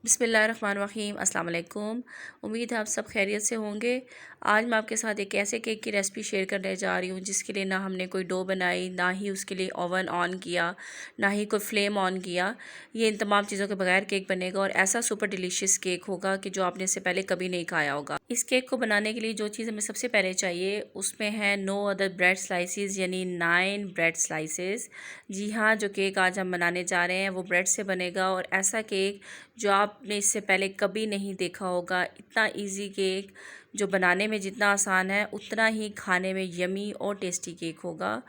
बिस्मिल्लाहिर्रहमानिर्रहीम अस्सलाम वालेकुम। उम्मीद है आप सब खैरियत से होंगे। आज मैं आपके साथ एक ऐसे केक की रेसिपी शेयर करने जा रही हूँ जिसके लिए ना हमने कोई डो बनाई, ना ही उसके लिए ओवन ऑन किया, ना ही कोई फ्लेम ऑन किया। ये इन तमाम चीज़ों के बगैर केक बनेगा और ऐसा सुपर डिलीशियस केक होगा कि जो आपने इससे पहले कभी नहीं खाया होगा। इस केक को बनाने के लिए जो चीज़ हमें सबसे पहले चाहिए उसमें है नो अदर ब्रेड स्लाइसिस, यानी 9 ब्रेड स्लाइसिस। जी हाँ, जो केक आज हम बनाने जा रहे हैं वो ब्रेड से बनेगा और ऐसा केक जो आपने इससे पहले कभी नहीं देखा होगा। इतना इजी केक जो बनाने में जितना आसान है उतना ही खाने में यमी और टेस्टी केक होगा।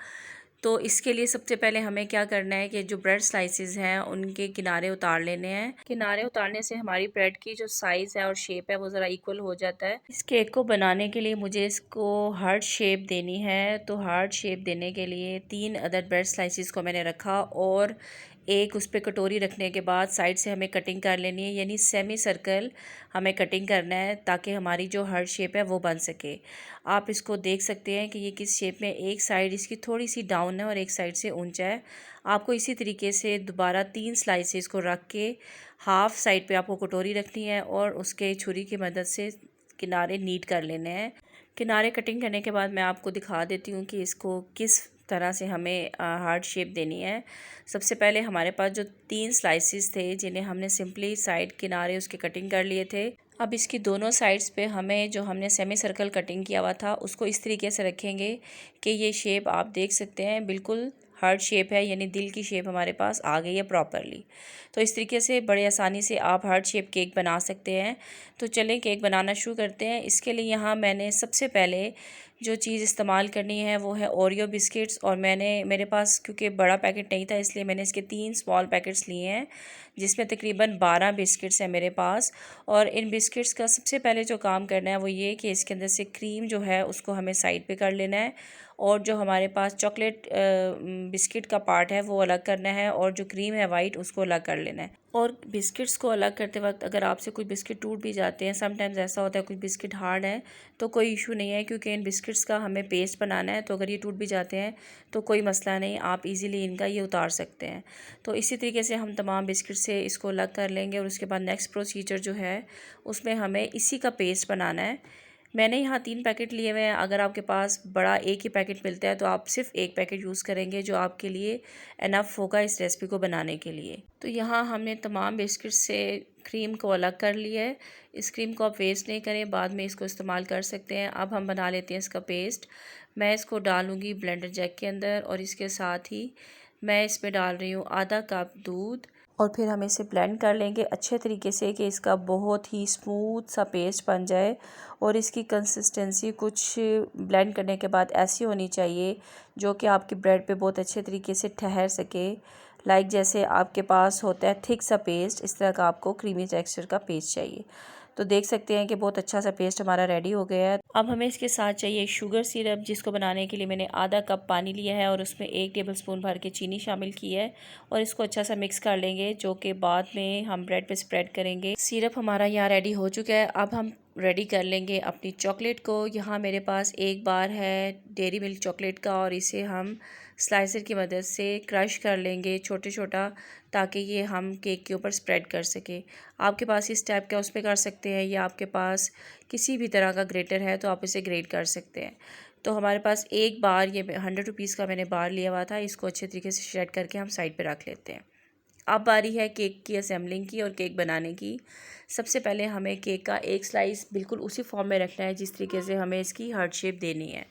तो इसके लिए सबसे पहले हमें क्या करना है कि जो ब्रेड स्लाइसेस हैं उनके किनारे उतार लेने हैं। किनारे उतारने से हमारी ब्रेड की जो साइज़ है और शेप है वो ज़रा इक्वल हो जाता है। इस केक को बनाने के लिए मुझे इसको हार्ट शेप देनी है, तो हार्ट शेप देने के लिए 3 अदद ब्रेड स्लाइसेस को मैंने रखा और एक उस पर कटोरी रखने के बाद साइड से हमें कटिंग कर लेनी है, यानी सेमी सर्कल हमें कटिंग करना है ताकि हमारी जो हार्ट शेप है वो बन सके। आप इसको देख सकते हैं कि ये किस शेप में, एक साइड इसकी थोड़ी सी डाउन है और एक साइड से ऊंचा है। आपको इसी तरीके से दोबारा 3 स्लाइसेस को रख के हाफ साइड पे आपको कटोरी रखनी है और उसके छुरी की मदद से किनारे नीट कर लेने हैं। किनारे कटिंग करने के बाद मैं आपको दिखा देती हूँ कि इसको किस तरह से हमें हार्ट शेप देनी है। सबसे पहले हमारे पास जो 3 स्लाइसेस थे जिन्हें हमने सिंपली साइड किनारे उसके कटिंग कर लिए थे, अब इसकी दोनों साइड्स पे हमें जो हमने सेमी सर्कल कटिंग किया हुआ था उसको इस तरीके से रखेंगे कि ये शेप आप देख सकते हैं बिल्कुल हार्ट शेप है, यानी दिल की शेप हमारे पास आ गई है प्रॉपरली। तो इस तरीके से बड़े आसानी से आप हार्ट शेप केक बना सकते हैं। तो चलें केक बनाना शुरू करते हैं। इसके लिए यहाँ मैंने सबसे पहले जो चीज़ इस्तेमाल करनी है वो है ओरियो बिस्किट्स, और मेरे पास क्योंकि बड़ा पैकेट नहीं था इसलिए मैंने इसके 3 स्मॉल पैकेट्स लिए हैं जिसमें तकरीबन 12 बिस्किट्स हैं मेरे पास। और इन बिस्किट्स का सबसे पहले जो काम करना है वो ये कि इसके अंदर से क्रीम जो है उसको हमें साइड पे कर लेना है और जो हमारे पास चॉकलेट बिस्किट का पार्ट है वो अलग करना है और जो क्रीम है वाइट उसको अलग कर लेना है। और बिस्किट्स को अलग करते वक्त अगर आपसे कोई बिस्किट टूट भी जाते हैं, समटाइम्स ऐसा होता है कुछ बिस्किट हार्ड है, तो कोई इशू नहीं है क्योंकि इन बिस्किट्स का हमें पेस्ट बनाना है। तो अगर ये टूट भी जाते हैं तो कोई मसला नहीं, आप इजीली इनका ये उतार सकते हैं। तो इसी तरीके से हम तमाम बिस्किट से इसको अलग कर लेंगे और उसके बाद नेक्स्ट प्रोसीजर जो है उसमें हमें इसी का पेस्ट बनाना है। मैंने यहाँ 3 पैकेट लिए हुए हैं। अगर आपके पास बड़ा एक ही पैकेट मिलता है तो आप सिर्फ एक पैकेट यूज़ करेंगे जो आपके लिए इनफ होगा इस रेसिपी को बनाने के लिए। तो यहाँ हमने तमाम बिस्किट से क्रीम को अलग कर लिया है। इस क्रीम को आप वेस्ट नहीं करें, बाद में इसको इस्तेमाल कर सकते हैं। अब हम बना लेते हैं इसका पेस्ट। मैं इसको डालूँगी ब्लेंडर जैग के अंदर और इसके साथ ही मैं इसमें डाल रही हूँ आधा कप दूध और फिर हम इसे ब्लेंड कर लेंगे अच्छे तरीके से कि इसका बहुत ही स्मूथ सा पेस्ट बन जाए। और इसकी कंसिस्टेंसी कुछ ब्लेंड करने के बाद ऐसी होनी चाहिए जो कि आपकी ब्रेड पे बहुत अच्छे तरीके से ठहर सके। लाइक जैसे आपके पास होता है थिक सा पेस्ट, इस तरह का आपको क्रीमी टेक्सचर का पेस्ट चाहिए। तो देख सकते हैं कि बहुत अच्छा सा पेस्ट हमारा रेडी हो गया है। अब हमें इसके साथ चाहिए शुगर सिरप, जिसको बनाने के लिए मैंने आधा कप पानी लिया है और उसमें 1 टेबलस्पून भर के चीनी शामिल की है और इसको अच्छा सा मिक्स कर लेंगे, जो कि बाद में हम ब्रेड पे स्प्रेड करेंगे। सिरप हमारा यहाँ रेडी हो चुका है। अब हम रेडी कर लेंगे अपनी चॉकलेट को। यहाँ मेरे पास एक बार है डेयरी मिल्क चॉकलेट का और इसे हम स्लाइसर की मदद से क्रश कर लेंगे छोटे छोटा, ताकि ये हम केक के ऊपर स्प्रेड कर सके। आपके पास इस टाइप का उस पर कर सकते हैं या आपके पास किसी भी तरह का ग्रेटर है तो आप इसे ग्रेट कर सकते हैं। तो हमारे पास एक बार ये 100 रुपीज़ का मैंने बार लिया हुआ था, इसको अच्छे तरीके से श्रेड करके हम साइड पे रख लेते हैं। अब बारी है केक की असेंबलिंग की और केक बनाने की। सबसे पहले हमें केक का एक स्लाइस बिल्कुल उसी फॉर्म में रखना है जिस तरीके से हमें इसकी हार्ट शेप देनी है।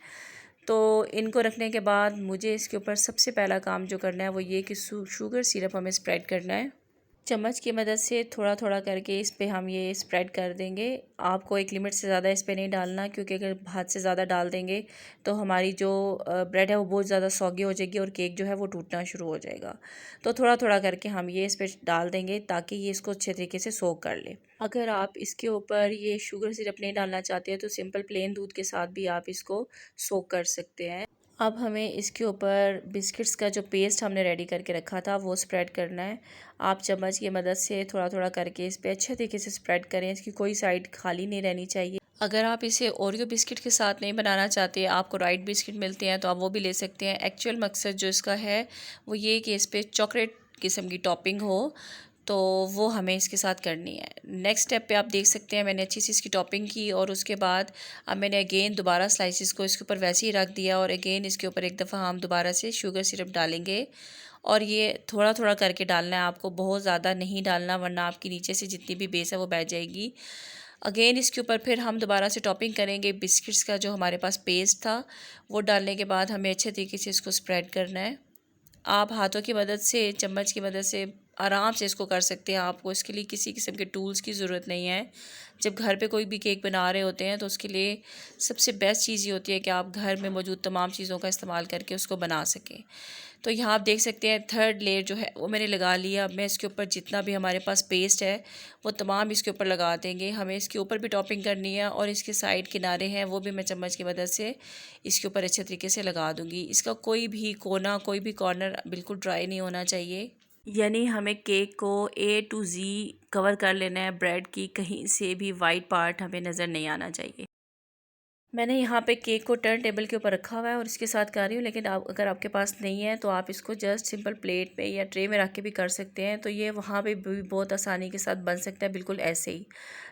तो इनको रखने के बाद मुझे इसके ऊपर सबसे पहला काम जो करना है वो ये कि शुगर सिरप हमें स्प्रेड करना है। चम्मच की मदद से थोड़ा थोड़ा करके इस पे हम ये स्प्रेड कर देंगे। आपको एक लिमिट से ज़्यादा इस पे नहीं डालना, क्योंकि अगर हाथ से ज़्यादा डाल देंगे तो हमारी जो ब्रेड है वो बहुत ज़्यादा सॉगी हो जाएगी और केक जो है वो टूटना शुरू हो जाएगा। तो थोड़ा थोड़ा करके हम ये इस पर डाल देंगे ताकि ये इसको अच्छे तरीके से सोक कर ले। अगर आप इसके ऊपर ये शुगर सिरप नहीं डालना चाहते हैं तो सिंपल प्लेन दूध के साथ भी आप इसको सोक कर सकते हैं। अब हमें इसके ऊपर बिस्किट्स का जो पेस्ट हमने रेडी करके रखा था वो स्प्रेड करना है। आप चम्मच की मदद से थोड़ा थोड़ा करके इस पर अच्छे तरीके से स्प्रेड करें, इसकी कोई साइड खाली नहीं रहनी चाहिए। अगर आप इसे ओरियो बिस्किट के साथ नहीं बनाना चाहते, आपको राइट बिस्किट मिलते हैं तो आप वो भी ले सकते हैं। एक्चुअल मकसद जो इसका है वो ये कि इस पर चॉकलेट किस्म की टॉपिंग हो। तो वो हमें इसके साथ करनी है। नेक्स्ट स्टेप पे आप देख सकते हैं मैंने अच्छी सी इसकी टॉपिंग की और उसके बाद अब मैंने अगेन दोबारा स्लाइसिस को इसके ऊपर वैसे ही रख दिया और अगेन इसके ऊपर एक दफ़ा हम दोबारा से शुगर सिरप डालेंगे। और ये थोड़ा थोड़ा करके डालना है आपको, बहुत ज़्यादा नहीं डालना वरना आपकी नीचे से जितनी भी बेस है वो बह जाएगी। अगेन इसके ऊपर फिर हम दोबारा से टॉपिंग करेंगे बिस्किट्स का, जो हमारे पास पेस्ट था वो डालने के बाद हमें अच्छे तरीके से इसको स्प्रेड करना है। आप हाथों की मदद से, चम्मच की मदद से आराम से इसको कर सकते हैं। आपको इसके लिए किसी किस्म के टूल्स की ज़रूरत नहीं है। जब घर पे कोई भी केक बना रहे होते हैं तो उसके लिए सबसे बेस्ट चीज़ ये होती है कि आप घर में मौजूद तमाम चीज़ों का इस्तेमाल करके उसको बना सकें। तो यहाँ आप देख सकते हैं थर्ड लेयर जो है वो मैंने लगा लिया। अब मैं इसके ऊपर जितना भी हमारे पास पेस्ट है वो तमाम इसके ऊपर लगा देंगे। हमें इसके ऊपर भी टॉपिंग करनी है और इसके साइड किनारे हैं वो भी मैं चम्मच की मदद से इसके ऊपर अच्छे तरीके से लगा दूँगी। इसका कोई भी कोना, कोई भी कॉर्नर बिल्कुल ड्राई नहीं होना चाहिए। यानी हमें केक को A to Z कवर कर लेना है। ब्रेड की कहीं से भी वाइट पार्ट हमें नज़र नहीं आना चाहिए। मैंने यहाँ पे केक को टर्न टेबल के ऊपर रखा हुआ है और इसके साथ कर रही हूँ, लेकिन आप अगर आपके पास नहीं है तो आप इसको जस्ट सिंपल प्लेट पे या ट्रे में रख के भी कर सकते हैं। तो ये वहाँ पे भी बहुत आसानी के साथ बन सकता है, बिल्कुल ऐसे ही।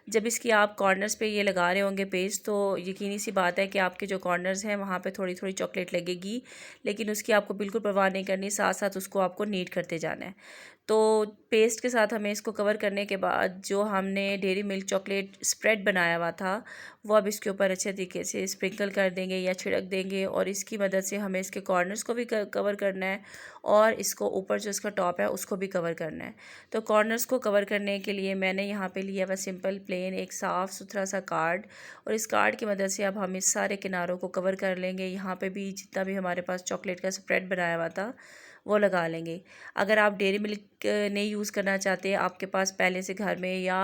जब इसकी आप कॉर्नर्स पे ये लगा रहे होंगे पेस्ट तो यकीनी सी बात है कि आपके जो कॉर्नर्स हैं वहाँ पे थोड़ी थोड़ी चॉकलेट लगेगी, लेकिन उसकी आपको बिल्कुल परवाह नहीं करनी, साथ साथ उसको आपको नीट करते जाना है। तो पेस्ट के साथ हमें इसको कवर करने के बाद जो हमने डेयरी मिल्क चॉकलेट स्प्रेड बनाया हुआ था वो अब इसके ऊपर अच्छे तरीके से स्प्रिंकल कर देंगे या छिड़क देंगे और इसकी मदद से हमें इसके कॉर्नर्स को भी कवर करना है और इसको ऊपर जो इसका टॉप है उसको भी कवर करना है। तो कॉर्नर्स को कवर करने के लिए मैंने यहाँ पे लिया हुआ सिंपल प्लेन एक साफ़ सुथरा सा कार्ड और इस कार्ड की मदद से अब हम इस सारे किनारों को कवर कर लेंगे। यहाँ पे भी जितना भी हमारे पास चॉकलेट का स्प्रेड बनाया हुआ था वो लगा लेंगे। अगर आप डेयरी मिल्क नहीं यूज़ करना चाहते, आपके पास पहले से घर में, या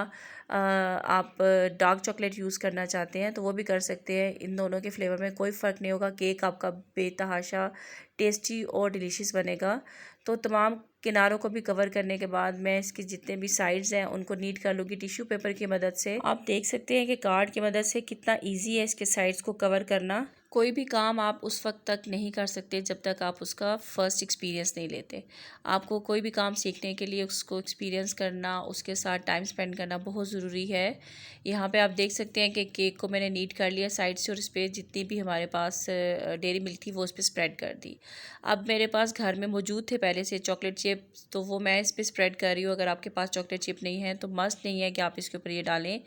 आप डार्क चॉकलेट यूज़ करना चाहते हैं तो वो भी कर सकते हैं। इन दोनों के फ्लेवर में कोई फ़र्क नहीं होगा, केक आपका बेतहाशा टेस्टी और डिलीशियस बनेगा। तो तमाम किनारों को भी कवर करने के बाद मैं इसके जितने भी साइड्स हैं उनको नीट कर लूँगी टिश्यू पेपर की मदद से। आप देख सकते हैं कि कार्ड की मदद से कितना ईजी है इसके साइड्स को कवर करना। कोई भी काम आप उस वक्त तक नहीं कर सकते जब तक आप उसका फ़र्स्ट एक्सपीरियंस नहीं लेते। आपको कोई भी काम सीखने के लिए उसको एक्सपीरियंस करना, उसके साथ टाइम स्पेंड करना बहुत ज़रूरी है। यहाँ पे आप देख सकते हैं कि केक को मैंने नीट कर लिया साइड से और इस पर जितनी भी हमारे पास डेयरी मिल्क थी वो उस पर स्प्रेड कर दी। अब मेरे पास घर में मौजूद थे पहले से चॉकलेट चिप, तो वो मैं इस पर स्प्रेड कर रही हूँ। अगर आपके पास चॉकलेट चिप नहीं है तो मस्ट नहीं है कि आप इसके ऊपर ये डालें,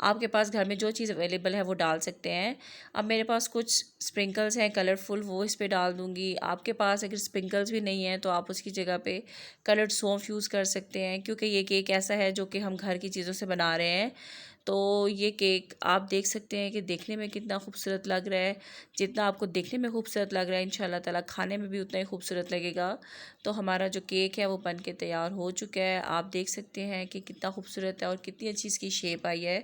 आपके पास घर में जो चीज़ अवेलेबल है वो डाल सकते हैं। अब मेरे पास कुछ स्प्रिंकल्स हैं कलरफुल, वो इस पे डाल दूँगी। आपके पास अगर स्प्रिंकल्स भी नहीं है तो आप उसकी जगह पे कलर्ड सौंफ यूज़ कर सकते हैं, क्योंकि ये केक ऐसा है जो कि हम घर की चीज़ों से बना रहे हैं। तो ये केक आप देख सकते हैं कि देखने में कितना खूबसूरत लग रहा है। जितना आपको देखने में खूबसूरत लग रहा है इंशाल्लाह ताला खाने में भी उतना ही खूबसूरत लगेगा। तो हमारा जो केक है वो बन के तैयार हो चुका है। आप देख सकते हैं कि कितना खूबसूरत है और कितनी अच्छी इसकी शेप आई है।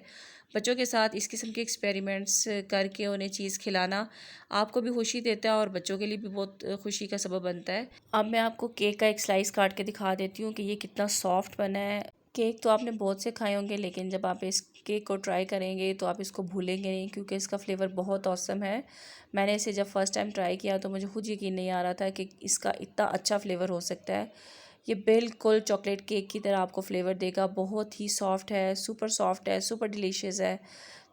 बच्चों के साथ इस किस्म के एक्सपेरिमेंट्स करके उन्हें चीज़ खिलाना आपको भी खुशी देता है और बच्चों के लिए भी बहुत खुशी का सबब बनता है। अब मैं आपको केक का एक स्लाइस काट के दिखा देती हूँ कि ये कितना सॉफ्ट बना है। केक तो आपने बहुत से खाए होंगे, लेकिन जब आप इस केक को ट्राई करेंगे तो आप इसको भूलेंगे नहीं, क्योंकि इसका फ्लेवर बहुत औसम है। मैंने इसे जब फ़र्स्ट टाइम ट्राई किया तो मुझे खुद यकीन नहीं आ रहा था कि इसका इतना अच्छा फ्लेवर हो सकता है। ये बिल्कुल चॉकलेट केक की तरह आपको फ्लेवर देगा, बहुत ही सॉफ्ट है, सुपर सुपर डिलीशियस है।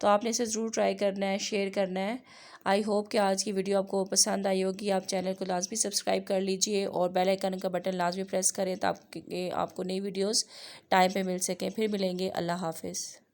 तो आपने इसे ज़रूर ट्राई करना है, शेयर करना है। आई होप कि आज की वीडियो आपको पसंद आई होगी। आप चैनल को लाजमी सब्सक्राइब कर लीजिए और बेल आइकन का बटन लाजमी प्रेस करें ताकि आपको नई वीडियोस टाइम पे मिल सकें। फिर मिलेंगे। अल्लाह हाफ़िज़।